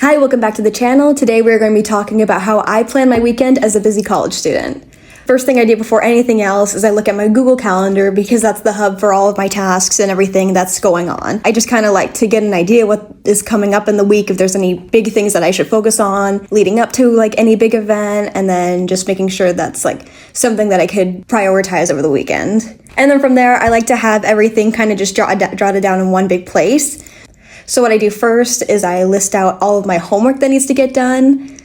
Hi, welcome back to the channel. Today we're going to be talking about how I plan my weekend as a busy college student. First thing I do before anything else is I look at my Google Calendar because that's the hub for all of my tasks and everything that's going on. I just kind of like to get an idea what is coming up in the week, if there's any big things that I should focus on leading up to like any big event, and then just making sure that's like something that I could prioritize over the weekend. And then from there, I like to have everything kind of just jotted down in one big place. So what I do first is I list out all of my homework that needs to get done.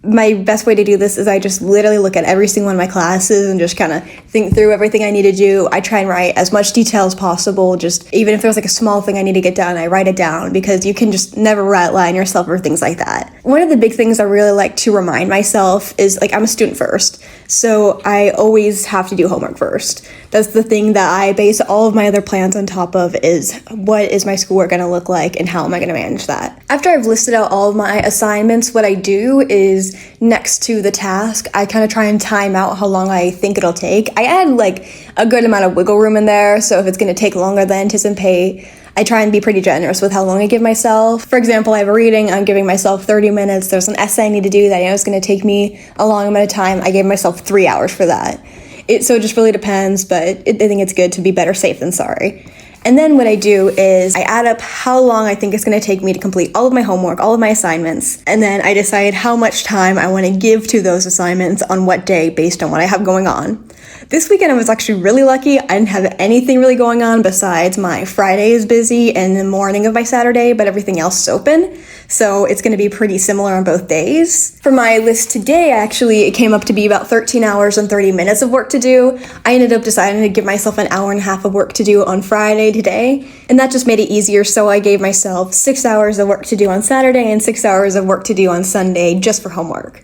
My best way to do this is I just literally look at every single one of my classes and just kind of think through everything I need to do. I try and write as much detail as possible, just even if there's like a small thing I need to get done, I write it down because you can just never redline yourself or things like that. One of the big things I really like to remind myself is like I'm a student first, so I always have to do homework first. That's the thing that I base all of my other plans on top of, is what is my schoolwork going to look like and how am I going to manage that. After I've listed out all of my assignments, what I do is next to the task, I kind of try and time out how long I think it'll take. I add like a good amount of wiggle room in there, so if it's going to take longer than anticipate, I try and be pretty generous with how long I give myself. For example, I have a reading, I'm giving myself 30 minutes. There's an essay I need to do that I know is going to take me a long amount of time. I gave myself 3 hours for that. So it just really depends, but I think it's good to be better safe than sorry. And then what I do is I add up how long I think it's going to take me to complete all of my homework, all of my assignments, and then I decide how much time I want to give to those assignments on what day based on what I have going on. This weekend I was actually really lucky. I didn't have anything really going on besides my Friday is busy and the morning of my Saturday, but everything else is open. So it's going to be pretty similar on both days. For my list today, actually, it came up to be about 13 hours and 30 minutes of work to do. I ended up deciding to give myself an hour and a half of work to do on Friday today, and that just made it easier. So I gave myself 6 hours of work to do on Saturday and 6 hours of work to do on Sunday just for homework.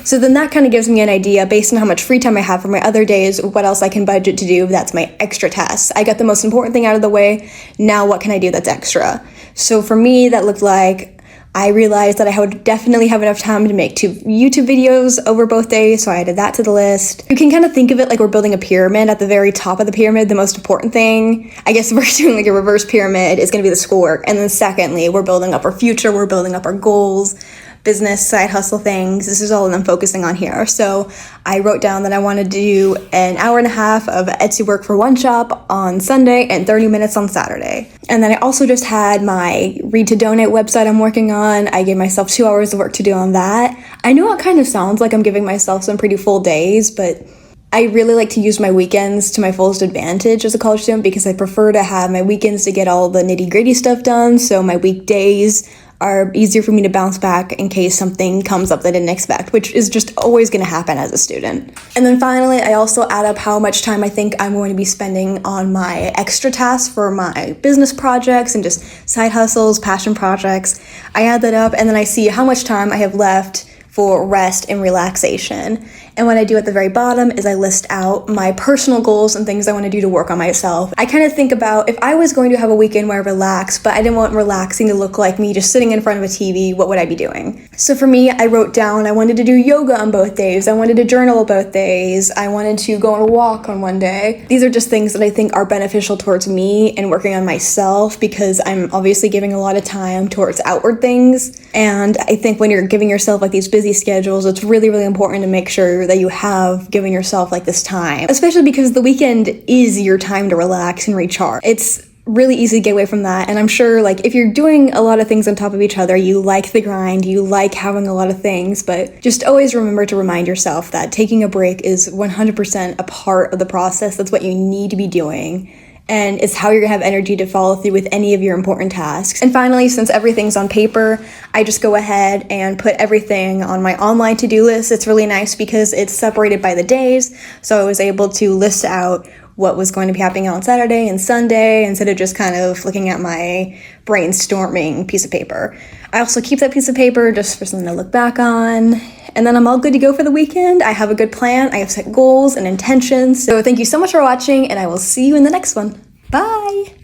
So then that kind of gives me an idea based on how much free time I have for my other days, what else I can budget to do. That's my extra tasks. I got the most important thing out of the way. Now what can I do that's extra? So for me, that looked like I realized that I would definitely have enough time to make 2 YouTube videos over both days, so I added that to the list. You can kind of think of it like we're building a pyramid. At the very top of the pyramid, the most important thing, I guess if we're doing like a reverse pyramid, is going to be the schoolwork. And then secondly, we're building up our future, we're building up our goals, business, side hustle things. This is all that I'm focusing on here. So I wrote down that I wanted to do an hour and a half of Etsy work for one shop on Sunday and 30 minutes on Saturday. And then I also just had my Read to Donate website I'm working on. I gave myself 2 hours of work to do on that. I know it kind of sounds like I'm giving myself some pretty full days, but I really like to use my weekends to my fullest advantage as a college student because I prefer to have my weekends to get all the nitty-gritty stuff done, so my weekdays are easier for me to bounce back in case something comes up that I didn't expect, which is just always going to happen as a student. And then finally, I also add up how much time I think I'm going to be spending on my extra tasks for my business projects and just side hustles, passion projects. I add that up and then I see how much time I have left for rest and relaxation. And what I do at the very bottom is I list out my personal goals and things I want to do to work on myself. I kind of think about if I was going to have a weekend where I relax, but I didn't want relaxing to look like me just sitting in front of a TV, what would I be doing? So for me, I wrote down I wanted to do yoga on both days. I wanted to journal both days. I wanted to go on a walk on one day. These are just things that I think are beneficial towards me and working on myself because I'm obviously giving a lot of time towards outward things. And I think when you're giving yourself like these busy schedules, it's really, really important to make sure that you have given yourself like this time, especially because the weekend is your time to relax and recharge. It's really easy to get away from that. And I'm sure like if you're doing a lot of things on top of each other, you like the grind, you like having a lot of things, but just always remember to remind yourself that taking a break is 100% a part of the process. That's what you need to be doing. And it's how you're gonna have energy to follow through with any of your important tasks. And finally, since everything's on paper, I just go ahead and put everything on my online to-do list. It's really nice because it's separated by the days. So I was able to list out what was going to be happening on Saturday and Sunday instead of just kind of looking at my brainstorming piece of paper. I also keep that piece of paper just for something to look back on. And then I'm all good to go for the weekend. I have a good plan. I have set goals and intentions. So thank you so much for watching, and I will see you in the next one. Bye!